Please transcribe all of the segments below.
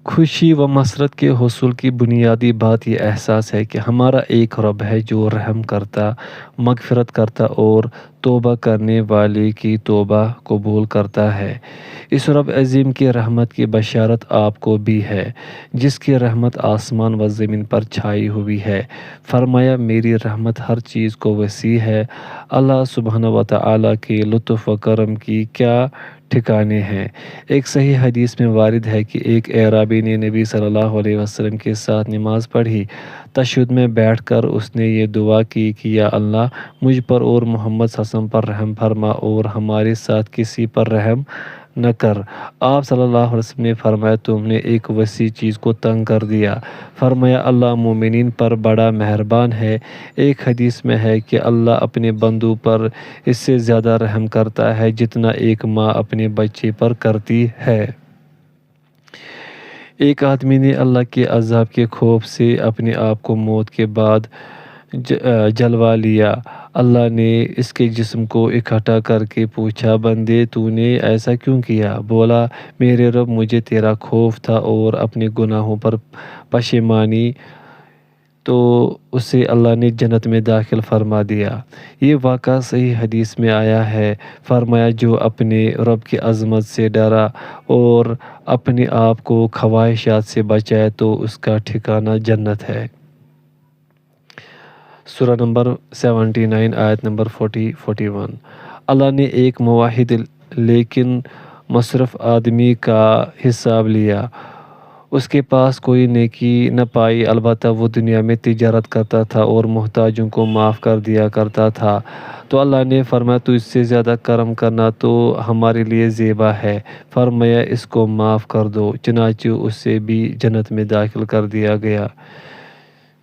خوشی و مسرت کے حصول کی بنیادی بات یہ احساس ہے کہ ہمارا ایک رب ہے جو رحم کرتا، مغفرت کرتا اور توبہ کرنے والے کی توبہ قبول کرتا ہے۔ اس رب عظیم کی رحمت کی بشارت آپ کو بھی ہے، جس کی رحمت آسمان و زمین پر چھائی ہوئی ہے۔ فرمایا میری رحمت ہر چیز کو وسیع ہے۔ اللہ سبحانہ و تعالیٰ کے لطف و کرم کی کیا ٹھکانے ہیں۔ ایک صحیح حدیث میں وارد ہے کہ ایک اعرابی نے نبی صلی اللہ علیہ وسلم کے ساتھ نماز پڑھی۔ تشہد میں بیٹھ کر اس نے یہ دعا کی کہ یا اللہ مجھ پر اور محمد صلی اللہ علیہ وسلم پر رحم فرما اور ہمارے ساتھ کسی پر رحم نہ کر۔ آپ صلی اللہ علیہ وسلم نے فرمایا تم نے ایک وسیع چیز کو تنگ کر دیا۔ فرمایا اللہ مومنین پر بڑا مہربان ہے۔ ایک حدیث میں ہے کہ اللہ اپنے بندوں پر اس سے زیادہ رحم کرتا ہے جتنا ایک ماں اپنے بچے پر کرتی ہے۔ ایک آدمی نے اللہ کے عذاب کے خوف سے اپنے آپ کو موت کے بعد جلوا لیا۔ اللہ نے اس کے جسم کو اکٹھا کر کے پوچھا بندے تو نے ایسا کیوں کیا؟ بولا میرے رب مجھے تیرا خوف تھا اور اپنے گناہوں پر پشیمانی، تو اسے اللہ نے جنت میں داخل فرما دیا۔ یہ واقعہ صحیح حدیث میں آیا ہے۔ فرمایا جو اپنے رب کی عظمت سے ڈرا اور اپنے آپ کو خواہشات سے بچائے تو اس کا ٹھکانہ جنت ہے۔ سورہ نمبر 79 آیت نمبر 40-41۔ اللہ نے ایک موحد لیکن مصرف آدمی کا حساب لیا۔ اس کے پاس کوئی نیکی نہ پائی، البتہ وہ دنیا میں تجارت کرتا تھا اور محتاجوں کو معاف کر دیا کرتا تھا۔ تو اللہ نے فرمایا تو اس سے زیادہ کرم کرنا تو ہمارے لیے زیبا ہے۔ فرمایا اس کو معاف کر دو، چنانچہ اسے بھی جنت میں داخل کر دیا گیا،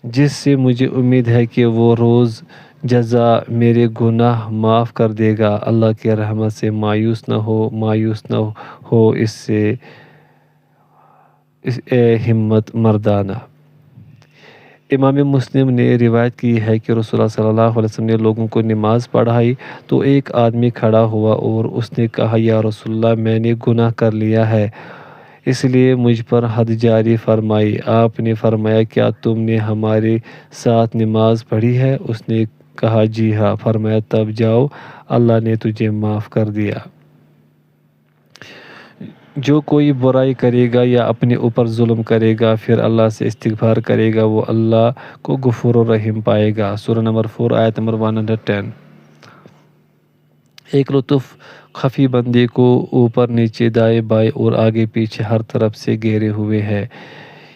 جس سے مجھے امید ہے کہ وہ روز جزا میرے گناہ معاف کر دے گا۔ اللہ کی رحمت سے مایوس نہ ہو اس سے ہمت مردانہ۔ امام مسلم نے روایت کی ہے کہ رسول اللہ صلی اللہ علیہ وسلم نے لوگوں کو نماز پڑھائی تو ایک آدمی کھڑا ہوا اور اس نے کہا یا رسول اللہ میں نے گناہ کر لیا ہے، اس لیے مجھ پر حد جاری فرمائی۔ آپ نے فرمایا کیا تم نے ہمارے ساتھ نماز پڑھی ہے؟ اس نے کہا جی ہاں۔ فرمایا تب جاؤ، اللہ نے تجھے معاف کر دیا۔ جو کوئی برائی کرے گا یا اپنے اوپر ظلم کرے گا پھر اللہ سے استغفار کرے گا وہ اللہ کو غفور الرحیم پائے گا۔ سورہ نمبر 4 آیت نمبر 110۔ ایک لطف خفی بندے کو اوپر نیچے دائیں بائیں اور آگے پیچھے ہر طرف سے گھیرے ہوئے ہے۔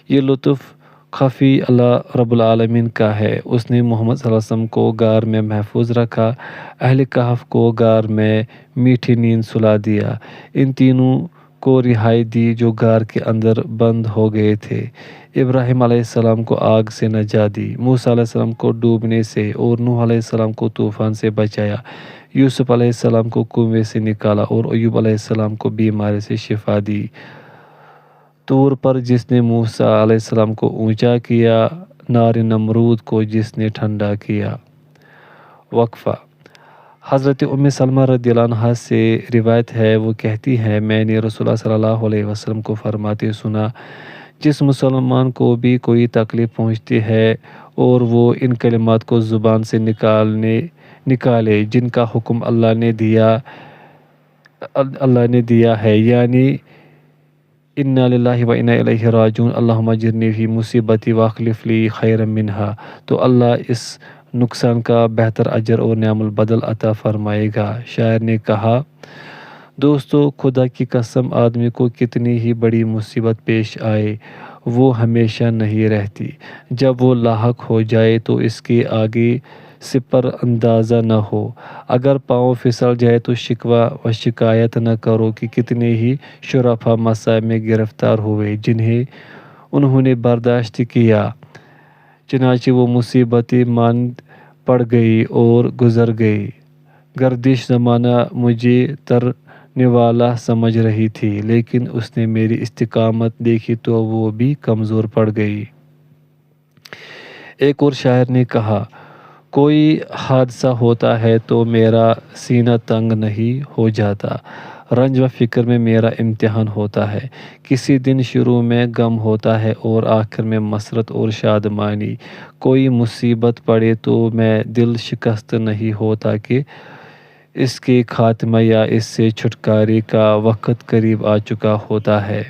یہ لطف خفی اللہ رب العالمین کا ہے۔ اس نے محمد صلی اللہ علیہ وسلم کو غار میں محفوظ رکھا، اہل کہف کو غار میں میٹھی نیند سلا دیا، ان تینوں کو رہائی دی جو غار کے اندر بند ہو گئے تھے، ابراہیم علیہ السلام کو آگ سے نجات دی، موسیٰ علیہ السلام کو ڈوبنے سے اور نوح علیہ السلام کو طوفان سے بچایا، یوسف علیہ السلام کو کنویں سے نکالا اور ایوب علیہ السلام کو بیماری سے شفا دی، طور پر جس نے موسیٰ علیہ السلام کو اونچا کیا، نار نمرود کو جس نے ٹھنڈا کیا۔ وقفہ۔ حضرت ام سلمہ رضی اللہ عنہا سے روایت ہے، وہ کہتی ہیں میں نے رسول اللہ صلی اللہ علیہ وسلم کو فرماتے سنا جس مسلمان کو بھی کوئی تکلیف پہنچتی ہے اور وہ ان کلمات کو زبان سے نکالے جن کا حکم اللہ نے دیا ہے، یعنی انا للہ و انا الیہ راجعون، اللہم اجرنی فی مصیبتی واخلف لی خیرا منہا، تو اللہ اس نقصان کا بہتر اجر اور نعم البدل عطا فرمائے گا۔ شاعر نے کہا دوستو خدا کی قسم آدمی کو کتنی ہی بڑی مصیبت پیش آئے وہ ہمیشہ نہیں رہتی، جب وہ لاحق ہو جائے تو اس کے آگے سپر اندازہ نہ ہو، اگر پاؤں پھسل جائے تو شکوہ و شکایت نہ کرو کہ کتنے ہی شرفاء مصائب میں گرفتار ہوئے جنہیں انہوں نے برداشت کیا، چنانچہ وہ مصیبتیں ماند پڑ گئی اور گزر گئی۔ گردش زمانہ مجھے ترنے والا سمجھ رہی تھی لیکن اس نے میری استقامت دیکھی تو وہ بھی کمزور پڑ گئی۔ ایک اور شاعر نے کہا کوئی حادثہ ہوتا ہے تو میرا سینہ تنگ نہیں ہو جاتا، رنج و فکر میں میرا امتحان ہوتا ہے۔ کسی دن شروع میں غم ہوتا ہے اور آخر میں مسرت اور شادمانی۔ کوئی مصیبت پڑے تو میں دل شکست نہیں ہوتا کہ اس کے خاتمہ یا اس سے چھٹکارے کا وقت قریب آ چکا ہوتا ہے۔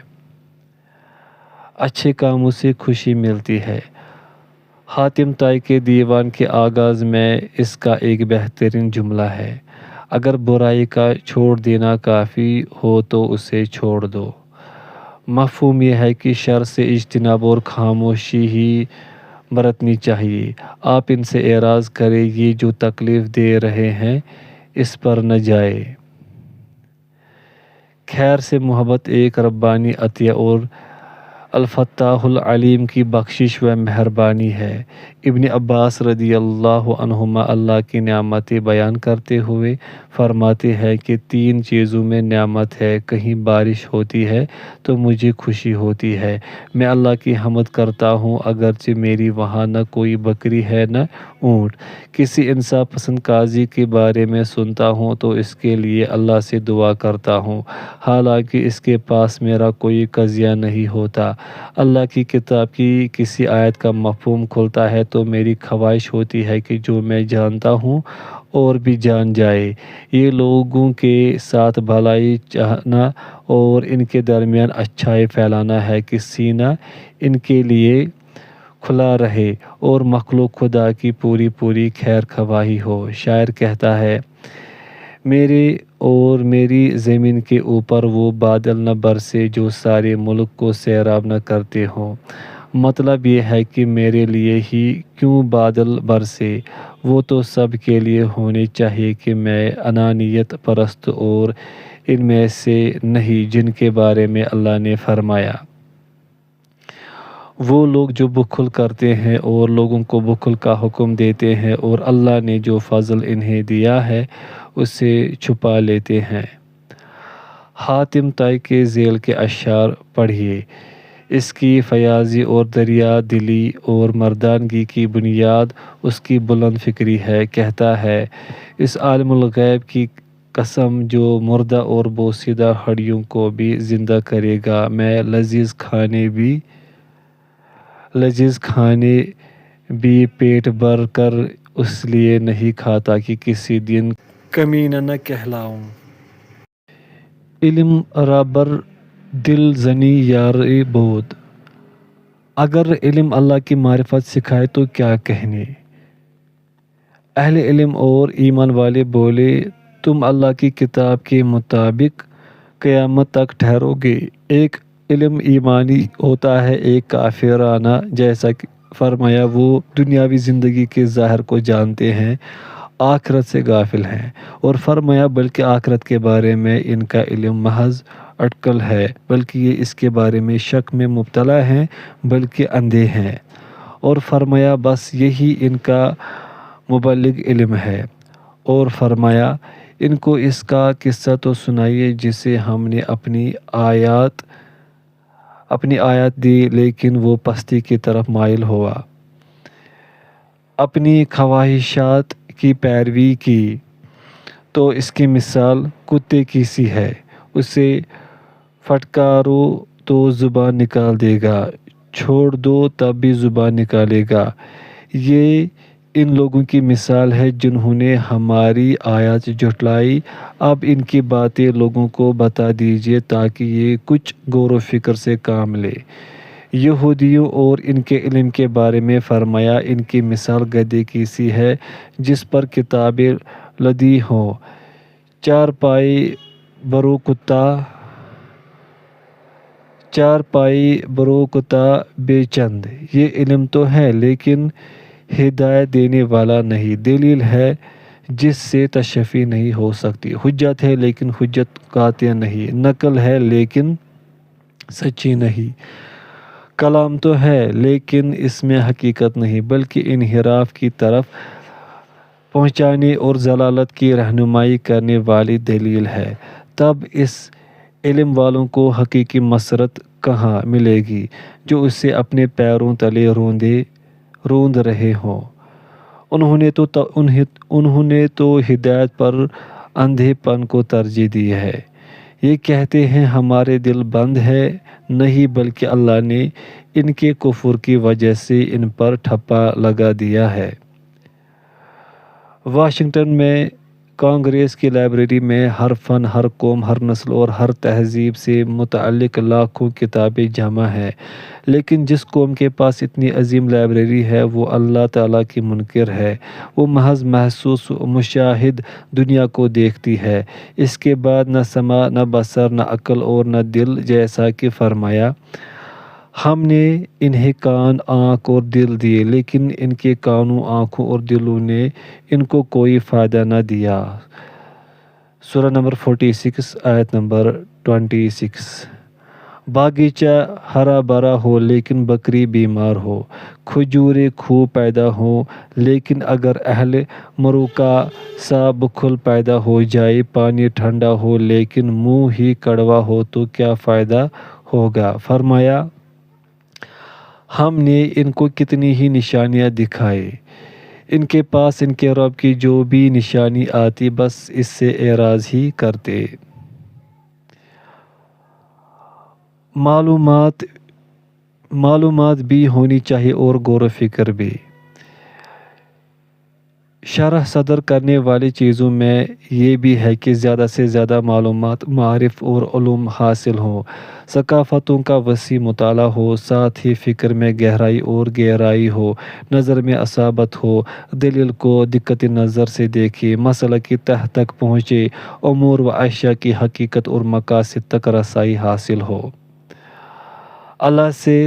اچھے کاموں سے خوشی ملتی ہے۔ حاتم طائی کے دیوان کے آغاز میں اس کا ایک بہترین جملہ ہے: اگر برائی کا چھوڑ دینا کافی ہو تو اسے چھوڑ دو۔ مفہوم یہ ہے کہ شر سے اجتناب اور خاموشی ہی برتنی چاہیے۔ آپ ان سے اعراض کریں، یہ جو تکلیف دے رہے ہیں اس پر نہ جائیں۔ خیر سے محبت ایک ربانی عطیہ اور الفتاح العلیم کی بخشش و مہربانی ہے۔ ابن عباس رضی اللہ عنہما اللہ کی نعمتیں بیان کرتے ہوئے فرماتے ہیں کہ 3 چیزوں میں نعمت ہے: کہیں بارش ہوتی ہے تو مجھے خوشی ہوتی ہے، میں اللہ کی حمد کرتا ہوں اگرچہ میری وہاں نہ کوئی بکری ہے نہ اونٹ، کسی انصاف پسند قاضی کے بارے میں سنتا ہوں تو اس کے لیے اللہ سے دعا کرتا ہوں حالانکہ اس کے پاس میرا کوئی قضیہ نہیں ہوتا، اللہ کی کتاب کی کسی آیت کا مفہوم کھلتا ہے تو میری خواہش ہوتی ہے کہ جو میں جانتا ہوں اور بھی جان جائے، یہ لوگوں کے ساتھ بھلائی چاہنا اور ان کے درمیان اچھائی پھیلانا ہے کہ سینہ ان کے لیے کھلا رہے اور مخلوق خدا کی پوری خیر خواہی ہو۔ شاعر کہتا ہے: میرے اور میری زمین کے اوپر وہ بادل نہ برسے جو سارے ملک کو سیراب نہ کرتے ہوں۔ مطلب یہ ہے کہ میرے لیے ہی کیوں بادل برسے، وہ تو سب کے لیے ہونے چاہیے کہ میں انانیت پرست اور ان میں سے نہیں جن کے بارے میں اللہ نے فرمایا: وہ لوگ جو بخل کرتے ہیں اور لوگوں کو بخل کا حکم دیتے ہیں اور اللہ نے جو فضل انہیں دیا ہے اسے چھپا لیتے ہیں۔ حاتم طائی کے ذیل کے اشعار پڑھیے۔ اس کی فیاضی اور دریا دلی اور مردانگی کی بنیاد اس کی بلند فکری ہے۔ کہتا ہے: اس عالم الغیب کی قسم جو مردہ اور بوسیدہ ہڈیوں کو بھی زندہ کرے گا، میں لذیذ کھانے بھی پیٹ بھر کر اس لیے نہیں کھاتا کہ کسی دن کمینہ نہ کہلاؤں۔ علم را بر دل زنی یار بود، اگر علم اللہ کی معرفت سکھائے تو کیا کہنے۔ اہل علم اور ایمان والے بولے: تم اللہ کی کتاب کے مطابق قیامت تک ٹھہرو گے۔ ایک علم ایمانی ہوتا ہے، ایک کافرانہ، جیسا کہ فرمایا وہ دنیاوی زندگی کے ظاہر کو جانتے ہیں، آخرت سے غافل ہیں، اور فرمایا بلکہ آخرت کے بارے میں ان کا علم محض اٹکل ہے، بلکہ یہ اس کے بارے میں شک میں مبتلا ہیں، بلکہ اندھے ہیں، اور فرمایا بس یہی ان کا مبلغ علم ہے، اور فرمایا ان کو اس کا قصہ تو سنائیے جسے ہم نے اپنی آیات دی لیکن وہ پستی کی طرف مائل ہوا، اپنی خواہشات کی پیروی کی، تو اس کی مثال کتے کی سی ہے، اسے پھٹکارو تو زبان نکال دے گا، چھوڑ دو تب بھی زبان نکالے گا۔ یہ ان لوگوں کی مثال ہے جنہوں نے ہماری آیات جھٹلائی۔ اب ان کی باتیں لوگوں کو بتا دیجیے تاکہ یہ کچھ غور و فکر سے کام لیں۔ یہودیوں اور ان کے علم کے بارے میں فرمایا: ان کی مثال گدھے کی سی ہے جس پر کتابیں لدی ہوں، چارپائی برو کتا بے چند۔ یہ علم تو ہے لیکن ہدایت دینے والا نہیں، دلیل ہے جس سے تشفی نہیں ہو سکتی، حجت ہے لیکن حجت قاطع نہیں، نقل ہے لیکن سچی نہیں، کلام تو ہے لیکن اس میں حقیقت نہیں بلکہ انحراف کی طرف پہنچانے اور ضلالت کی رہنمائی کرنے والی دلیل ہے۔ تب اس علم والوں کو حقیقی مسرت کہاں ملے گی جو اسے اپنے پیروں تلے روند رہے ہوں۔ انہوں نے تو ہدایت پر اندھے پن کو ترجیح دی ہے۔ یہ کہتے ہیں ہمارے دل بند ہے، نہیں بلکہ اللہ نے ان کے کفر کی وجہ سے ان پر ٹھپا لگا دیا ہے۔ واشنگٹن میں کانگریس کی لائبریری میں ہر فن، ہر قوم، ہر نسل اور ہر تہذیب سے متعلق لاکھوں کتابیں جمع ہیں، لیکن جس قوم کے پاس اتنی عظیم لائبریری ہے وہ اللہ تعالیٰ کی منکر ہے، وہ محض محسوس و مشاہد دنیا کو دیکھتی ہے، اس کے بعد نہ سمع، نہ بصر، نہ عقل اور نہ دل، جیسا کہ فرمایا ہم نے انہیں کان، آنکھ اور دل دیے، لیکن ان کے کانوں، آنکھوں اور دلوں نے ان کو کوئی فائدہ نہ دیا۔ سورہ نمبر 46 آیت نمبر 26۔ باغیچہ ہرا بھرا ہو لیکن بکری بیمار ہو، کھجوریں خوب پیدا ہوں لیکن اگر اہل مروکا سا بخل پیدا ہو جائے، پانی ٹھنڈا ہو لیکن منہ ہی کڑوا ہو تو کیا فائدہ ہوگا؟ فرمایا ہم نے ان کو کتنی ہی نشانیاں دکھائی، ان کے پاس ان کے رب کی جو بھی نشانی آتی بس اس سے اعراض ہی کرتے۔ معلومات بھی ہونی چاہیے اور غور و فکر بھی۔ شرح صدر کرنے والی چیزوں میں یہ بھی ہے کہ زیادہ سے زیادہ معلومات، معارف اور علوم حاصل ہوں، ثقافتوں کا وسیع مطالعہ ہو، ساتھ ہی فکر میں گہرائی اور گہرائی ہو، نظر میں اصابت ہو، دلیل کو دقت نظر سے دیکھے، مسئلہ کی تہ تک پہنچے، امور و اشیاء کی حقیقت اور مقاصد تک رسائی حاصل ہو۔ اللہ سے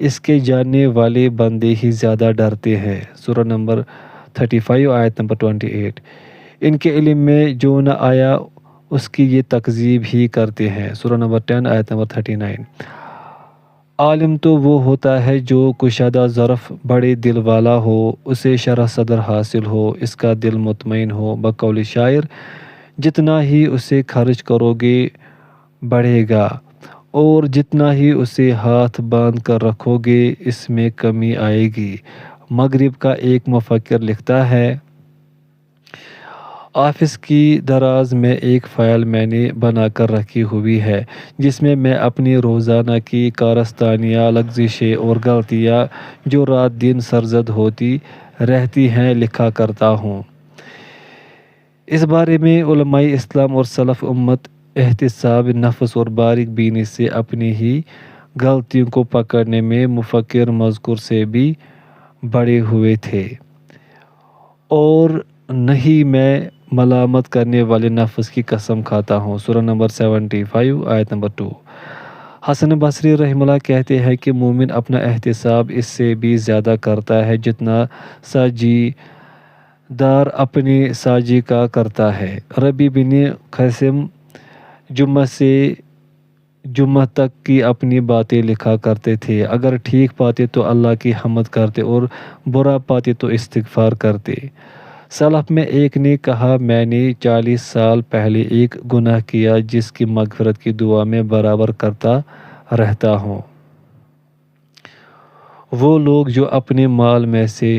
اس کے جاننے والے بندے ہی زیادہ ڈرتے ہیں۔ سورہ نمبر 35 آیت نمبر 28۔ ان کے علم میں جو نہ آیا اس کی یہ تکذیب ہی کرتے ہیں۔ سورہ نمبر 10 آیت نمبر 39۔ عالم تو وہ ہوتا ہے جو کشادہ ظرف، بڑے دل والا ہو، اسے شرح صدر حاصل ہو، اس کا دل مطمئن ہو۔ بقول شاعر جتنا ہی اسے خرچ کرو گے بڑھے گا اور جتنا ہی اسے ہاتھ باندھ کر رکھو گے اس میں کمی آئے گی۔ مغرب کا ایک مفکر لکھتا ہے آفس کی دراز میں ایک فائل میں نے بنا کر رکھی ہوئی ہے جس میں میں اپنی روزانہ کی کارستانیاں، لغزشیں اور غلطیاں جو رات دن سرزد ہوتی رہتی ہیں لکھا کرتا ہوں۔ اس بارے میں علماء اسلام اور سلف امت احتساب نفس اور باریک بینی سے اپنی ہی غلطیوں کو پکڑنے میں مفکر مذکور سے بھی بڑھے ہوئے تھے، اور نہیں میں ملامت کرنے والے نفس کی قسم کھاتا ہوں۔ سورہ نمبر 75 آیت نمبر 2۔ حسن بصری رحمہ اللہ کہتے ہیں کہ مومن اپنا احتساب اس سے بھی زیادہ کرتا ہے جتنا ساجی دار اپنے ساجی کا کرتا ہے۔ ربی بن قاسم جمعہ سے جمعہ تک کی اپنی باتیں لکھا کرتے تھے، اگر ٹھیک پاتے تو اللہ کی حمد کرتے اور برا پاتے تو استغفار کرتے۔ سلف میں ایک نے کہا میں نے 40 سال پہلے ایک گناہ کیا جس کی مغفرت کی دعا میں برابر کرتا رہتا ہوں۔ وہ لوگ جو اپنے مال میں سے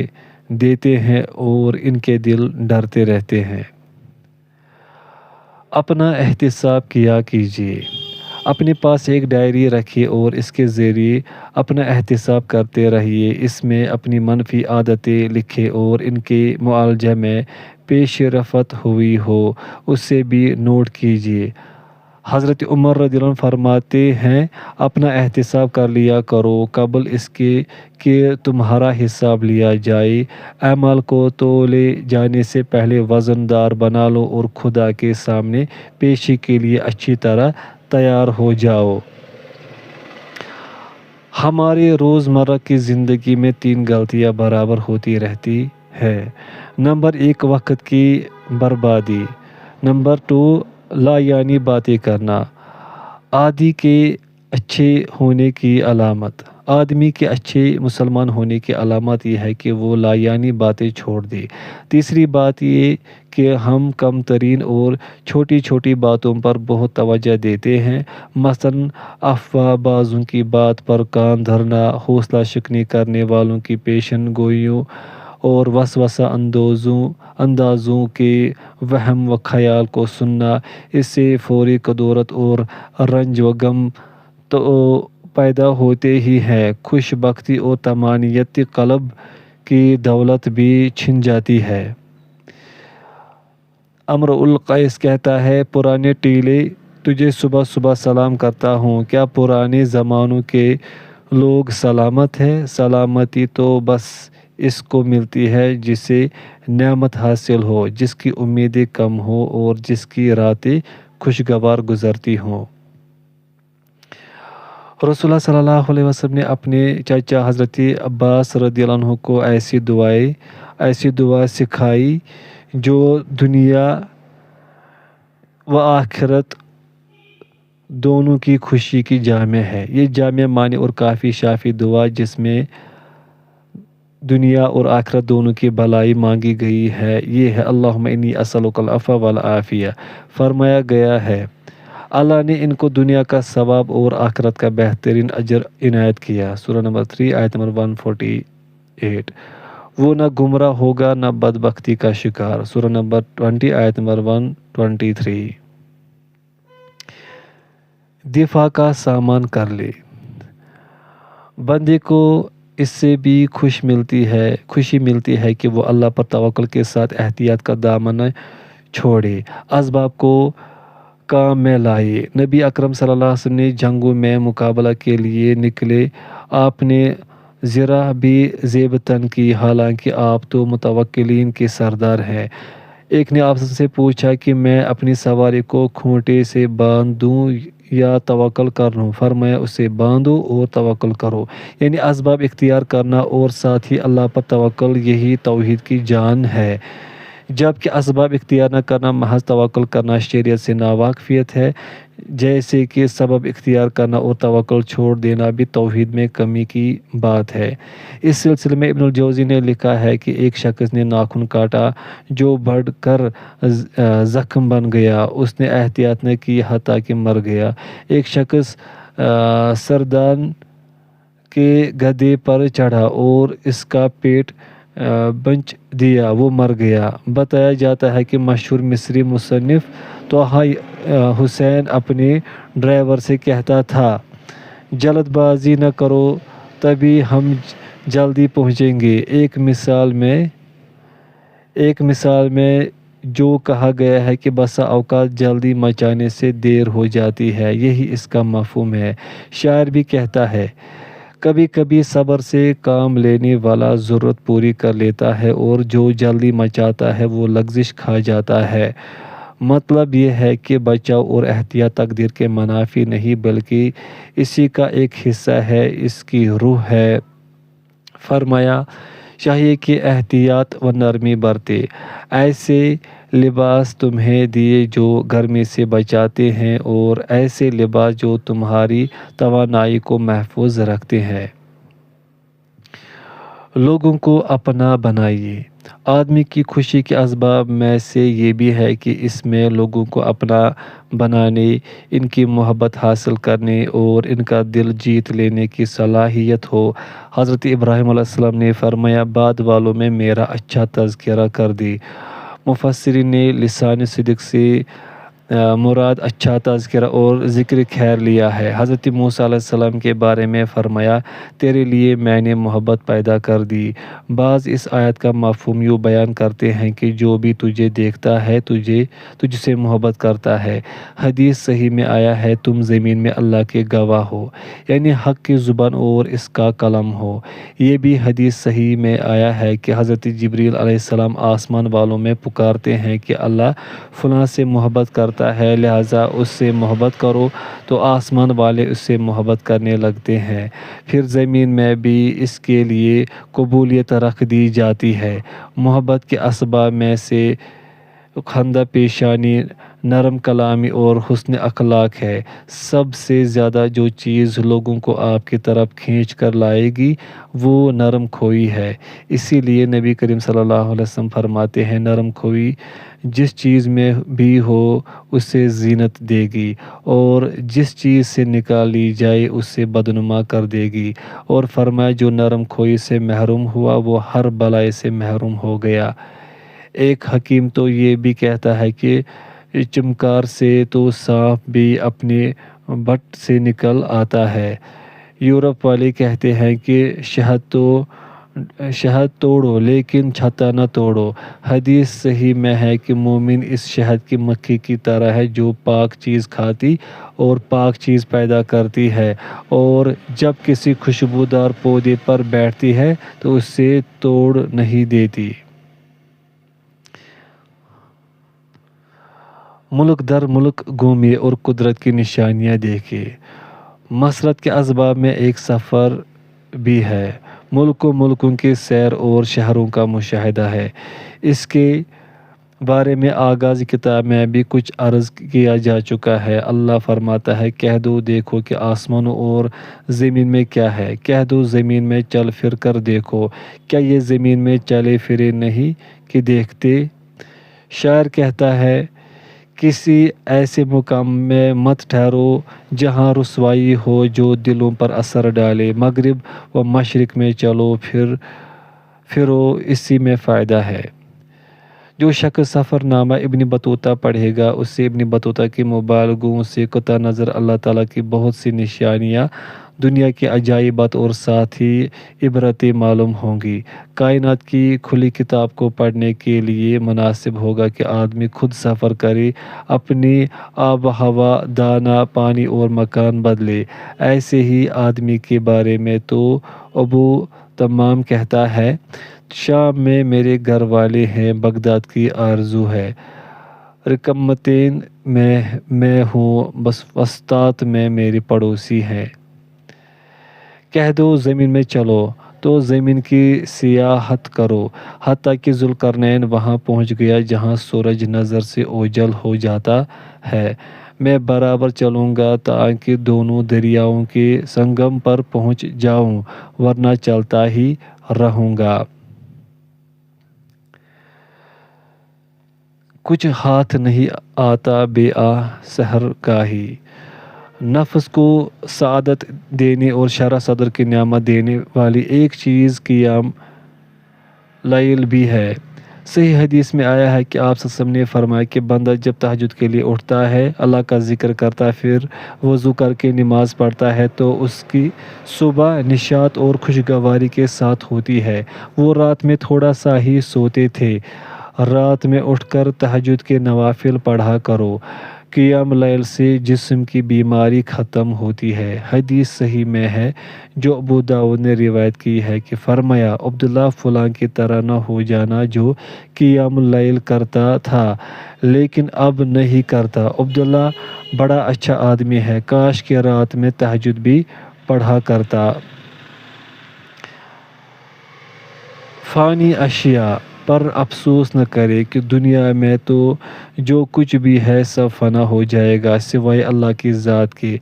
دیتے ہیں اور ان کے دل ڈرتے رہتے ہیں۔ اپنا احتساب کیا کیجیے، اپنے پاس ایک ڈائری رکھیے اور اس کے ذریعے اپنا احتساب کرتے رہیے، اس میں اپنی منفی عادتیں لکھیں اور ان کے معالجہ میں پیش رفت ہوئی ہو اسے بھی نوٹ کیجیے۔ حضرت عمر رضی اللہ عنہ فرماتے ہیں اپنا احتساب کر لیا کرو قبل اس کے کہ تمہارا حساب لیا جائے، اعمال کو تولے جانے سے پہلے وزن دار بنا لو اور خدا کے سامنے پیشی کے لیے اچھی طرح تیار ہو جاؤ۔ ہمارے روزمرہ کی زندگی میں 3 غلطیاں برابر ہوتی رہتی ہے۔ نمبر 1 وقت کی بربادی، نمبر 2 لا یعنی باتیں کرنا۔ آدمی کے اچھے ہونے کی مسلمان ہونے کی علامت یہ ہے کہ وہ لا یعنی باتیں چھوڑ دے۔ تیسری بات یہ کہ ہم کم ترین اور چھوٹی چھوٹی باتوں پر بہت توجہ دیتے ہیں، مثلاً افواہ بازوں کی بات پر کان دھرنا، حوصلہ شکنی کرنے والوں کی پیشن گوئیوں اور وسوسہ اندازوں کے وہم و خیال کو سننا، اس سے فوری کدورت اور رنج و غم تو پیدا ہوتے ہی ہے، خوش بختی اور طمانینت قلب کی دولت بھی چھن جاتی ہے۔ امر القیس کہتا ہے، پرانے ٹیلے تجھے صبح صبح سلام کرتا ہوں، کیا پرانے زمانوں کے لوگ سلامت ہیں؟ سلامتی تو بس اس کو ملتی ہے جسے نعمت حاصل ہو، جس کی امیدیں کم ہوں اور جس کی راتیں خوشگوار گزرتی ہوں۔ رسول اللہ صلی اللہ علیہ وسلم نے اپنے چچا حضرت عباس رضی اللہ عنہ کو ایسی دعا سکھائی جو دنیا و آخرت دونوں کی خوشی کی جامع ہے۔ یہ جامع معنی اور کافی شافی دعا جس میں دنیا اور آخرت دونوں کی بھلائی مانگی گئی ہے، یہ ہے اللہم انی اسألک العفو والعافیہ۔ فرمایا گیا ہے اللہ نے ان کو دنیا کا ثواب اور آخرت کا بہترین اجر عنایت کیا۔ سورہ نمبر 3 آیت نمبر 148۔ وہ نہ گمراہ ہوگا نہ بدبختی کا شکار۔ سورہ نمبر 20 آیت نمبر 123۔ دفاع کا سامان کر لے۔ بندے کو اس سے بھی خوشی ملتی ہے کہ وہ اللہ پر توکل کے ساتھ احتیاط کا دامن چھوڑے، اسباب کو کام میں لائے۔ نبی اکرم صلی اللہ علیہ وسلم نے جنگوں میں مقابلہ کے لیے نکلے، آپ نے ذرا بھی زیب تن کی، حالانکہ آپ تو متوکلین کے سردار ہیں۔ ایک نے آپ سے پوچھا کہ میں اپنی سواری کو کھونٹے سے باندھ دوں یا توکل کر لوں؟ فرمایا اسے باندھو اور توکل کرو، یعنی اسباب اختیار کرنا اور ساتھ ہی اللہ پر توکل، یہی توحید کی جان ہے۔ جبکہ اسباب اختیار نہ کرنا محض توکل کرنا شریعت سے ناواقفیت ہے، جیسے کہ سبب اختیار کرنا اور توکل چھوڑ دینا بھی توحید میں کمی کی بات ہے۔ اس سلسلے میں ابن الجوزی نے لکھا ہے کہ ایک شخص نے ناخن کاٹا جو بڑھ کر زخم بن گیا، اس نے احتیاط نہ کی حتیٰ کہ مر گیا۔ ایک شخص سردان کے گدھے پر چڑھا اور اس کا پیٹ بنچ دیا، وہ مر گیا۔ بتایا جاتا ہے کہ مشہور مصری مصنف طٰہٰ حسین اپنے ڈرائیور سے کہتا تھا، جلد بازی نہ کرو تبھی ہم جلدی پہنچیں گے۔ ایک مثال میں جو کہا گیا ہے کہ بسا اوقات جلدی مچانے سے دیر ہو جاتی ہے، یہی اس کا مفہوم ہے۔ شاعر بھی کہتا ہے، کبھی کبھی صبر سے کام لینے والا ضرورت پوری کر لیتا ہے اور جو جلدی مچاتا ہے وہ لغزش کھا جاتا ہے۔ مطلب یہ ہے کہ بچاؤ اور احتیاط تقدیر کے منافی نہیں بلکہ اسی کا ایک حصہ ہے، اس کی روح ہے۔ فرمایا چاہیے کہ احتیاط و نرمی برتے، ایسے لباس تمہیں دیے جو گرمی سے بچاتے ہیں اور ایسے لباس جو تمہاری توانائی کو محفوظ رکھتے ہیں۔ لوگوں کو اپنا بنائیے۔ آدمی کی خوشی کے اسباب میں سے یہ بھی ہے کہ اس میں لوگوں کو اپنا بنانے، ان کی محبت حاصل کرنے اور ان کا دل جیت لینے کی صلاحیت ہو۔ حضرت ابراہیم علیہ السلام نے فرمایا، بعد والوں میں میرا اچھا تذکرہ کر دے۔ مفسرین نے لسان صدق سے مراد اچھا تذکرہ اور ذکر خیر لیا ہے۔ حضرت موسیٰ علیہ السلام کے بارے میں فرمایا، تیرے لیے میں نے محبت پیدا کر دی۔ بعض اس آیت کا مفہوم یوں بیان کرتے ہیں کہ جو بھی تجھے دیکھتا ہے تجھ سے محبت کرتا ہے۔ حدیث صحیح میں آیا ہے، تم زمین میں اللہ کے گواہ ہو، یعنی حق کی زبان اور اس کا کلام ہو۔ یہ بھی حدیث صحیح میں آیا ہے کہ حضرت جبریل علیہ السلام آسمان والوں میں پکارتے ہیں کہ اللہ فلاں سے محبت کرتا ہے، لہٰذا اس سے محبت کرو، تو آسمان والے اس سے محبت کرنے لگتے ہیں۔ پھر زمین میں بھی اس کے لیے قبولیت رکھ دی جاتی ہے۔ محبت کے اسباب میں سے خندہ پیشانی، نرم کلامی اور حسن اخلاق ہے۔ سب سے زیادہ جو چیز لوگوں کو آپ کی طرف کھینچ کر لائے گی وہ نرم خوئی ہے۔ اسی لیے نبی کریم صلی اللہ علیہ وسلم فرماتے ہیں، نرم خوئی جس چیز میں بھی ہو اسے زینت دے گی، اور جس چیز سے نکال لی جائے اسے بدنما کر دے گی، اور فرمایا جو نرم خوئی سے محروم ہوا وہ ہر بلائی سے محروم ہو گیا۔ ایک حکیم تو یہ بھی کہتا ہے کہ چمکار سے تو سانپ بھی اپنے بٹ سے نکل آتا ہے۔ یورپ والے کہتے ہیں کہ شہد توڑو لیکن چھتا نہ توڑو۔ حدیث صحیح میں ہے کہ مومن اس شہد کی مکھی کی طرح ہے جو پاک چیز کھاتی اور پاک چیز پیدا کرتی ہے، اور جب کسی خوشبودار پودے پر بیٹھتی ہے تو اسے توڑ نہیں دیتی۔ ملک در ملک گھومیے اور قدرت کی نشانیاں دیکھیے۔ مسرت کے اسباب میں ایک سفر بھی ہے، ملکوں کے سیر اور شہروں کا مشاہدہ ہے۔ اس کے بارے میں آغاز کتاب میں بھی کچھ عرض کیا جا چکا ہے۔ اللہ فرماتا ہے، کہہ دو دیکھو کہ آسمانوں اور زمین میں کیا ہے، کہہ دو زمین میں چل پھر کر دیکھو، کیا یہ زمین میں چلے پھرے نہیں کہ دیکھتے۔ شاعر کہتا ہے، کسی ایسے مقام میں مت ٹھہرو جہاں رسوائی ہو جو دلوں پر اثر ڈالے، مغرب و مشرق میں چلو پھرو اسی میں فائدہ ہے۔ جو شخص سفر نامہ ابن بطوطہ پڑھے گا اسے ابن بطوطہ کے مبالغوں سے قطع نظر اللہ تعالیٰ کی بہت سی نشانیاں، دنیا کے عجائبات اور ساتھ ہی عبرتیں معلوم ہوں گی۔ کائنات کی کھلی کتاب کو پڑھنے کے لیے مناسب ہوگا کہ آدمی خود سفر کرے، اپنی آب و ہوا، دانہ پانی اور مکان بدلے۔ ایسے ہی آدمی کے بارے میں تو ابو تمام کہتا ہے، شام میں میرے گھر والے ہیں، بغداد کی آرزو ہے، رقمتین میں ہوں، بس وسطات میں میرے پڑوسی ہیں۔ کہہ دو زمین میں چلو تو زمین کی سیاحت کرو، حتیٰ کہ ذوالقرنین وہاں پہنچ گیا جہاں سورج نظر سے اوجھل ہو جاتا ہے۔ میں برابر چلوں گا تاکہ دونوں دریاؤں کے سنگم پر پہنچ جاؤں، ورنہ چلتا ہی رہوں گا۔ کچھ ہاتھ نہیں آتا بے آہ سحرگاہی۔ نفس کو سعادت دینے اور شرح صدر کی نعمت دینے والی ایک چیز قیام لیل بھی ہے۔ صحیح حدیث میں آیا ہے کہ آپ صلی اللہ علیہ وسلم نے فرمایا کہ بندہ جب تہجد کے لیے اٹھتا ہے، اللہ کا ذکر کرتا ہے، پھر وضو کر کے نماز پڑھتا ہے تو اس کی صبح نشاط اور خوشگواری کے ساتھ ہوتی ہے۔ وہ رات میں تھوڑا سا ہی سوتے تھے، رات میں اٹھ کر تہجد کے نوافل پڑھا کرو، قیام لیل سے جسم کی بیماری ختم ہوتی ہے۔ حدیث صحیح میں ہے جو ابو داؤد نے روایت کی ہے کہ فرمایا، عبداللہ فلاں کی طرح نہ ہو جانا جو قیام اللیل کرتا تھا لیکن اب نہیں کرتا۔ عبداللہ بڑا اچھا آدمی ہے، کاش کہ رات میں تہجد بھی پڑھا کرتا۔ فانی اشیاء پر افسوس نہ کرے کہ دنیا میں تو جو کچھ بھی ہے سب فنا ہو جائے گا سوائے اللہ کی ذات کے۔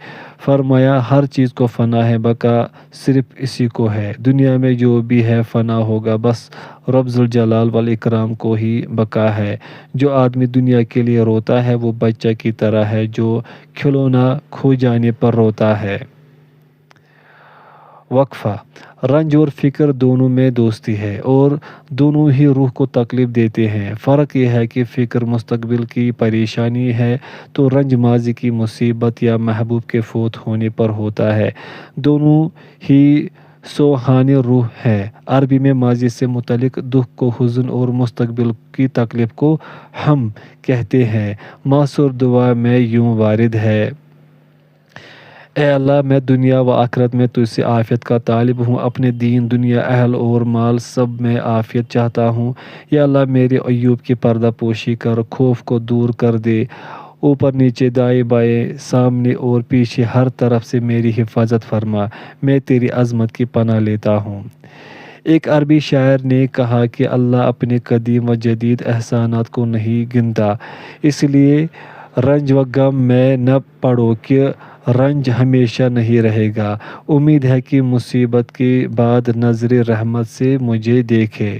فرمایا، ہر چیز کو فنا ہے، بقا صرف اسی کو ہے۔ دنیا میں جو بھی ہے فنا ہوگا، بس رب ذوالجلال والاکرام کو ہی بقا ہے۔ جو آدمی دنیا کے لیے روتا ہے وہ بچہ کی طرح ہے جو کھلونا کھو جانے پر روتا ہے۔ وقفہ۔ رنج اور فکر دونوں میں دوستی ہے اور دونوں ہی روح کو تکلیف دیتے ہیں۔ فرق یہ ہے کہ فکر مستقبل کی پریشانی ہے تو رنج ماضی کی مصیبت یا محبوب کے فوت ہونے پر ہوتا ہے۔ دونوں ہی سوہانی روح ہے۔ عربی میں ماضی سے متعلق دکھ کو حزن اور مستقبل کی تکلیف کو ہم کہتے ہیں۔ مأثور دعا میں یوں وارد ہے، اے اللہ، میں دنیا و آخرت میں تجھ سے عافیت کا طالب ہوں، اپنے دین، دنیا، اہل اور مال سب میں عافیت چاہتا ہوں۔ یا اللہ میرے عیوب کی پردہ پوشی کر، خوف کو دور کر دے، اوپر نیچے دائیں بائیں سامنے اور پیچھے ہر طرف سے میری حفاظت فرما، میں تیری عظمت کی پناہ لیتا ہوں۔ ایک عربی شاعر نے کہا کہ اللہ اپنے قدیم و جدید احسانات کو نہیں گنتا، اس لیے رنج و غم میں نہ پڑو کہ رنج ہمیشہ نہیں رہے گا۔ امید ہے کہ مصیبت کے بعد نظر رحمت سے مجھے دیکھے۔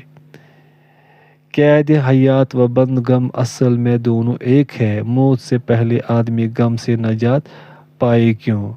قید حیات و بند غم اصل میں دونوں ایک ہے۔ موت سے پہلے آدمی غم سے نجات پائے کیوں؟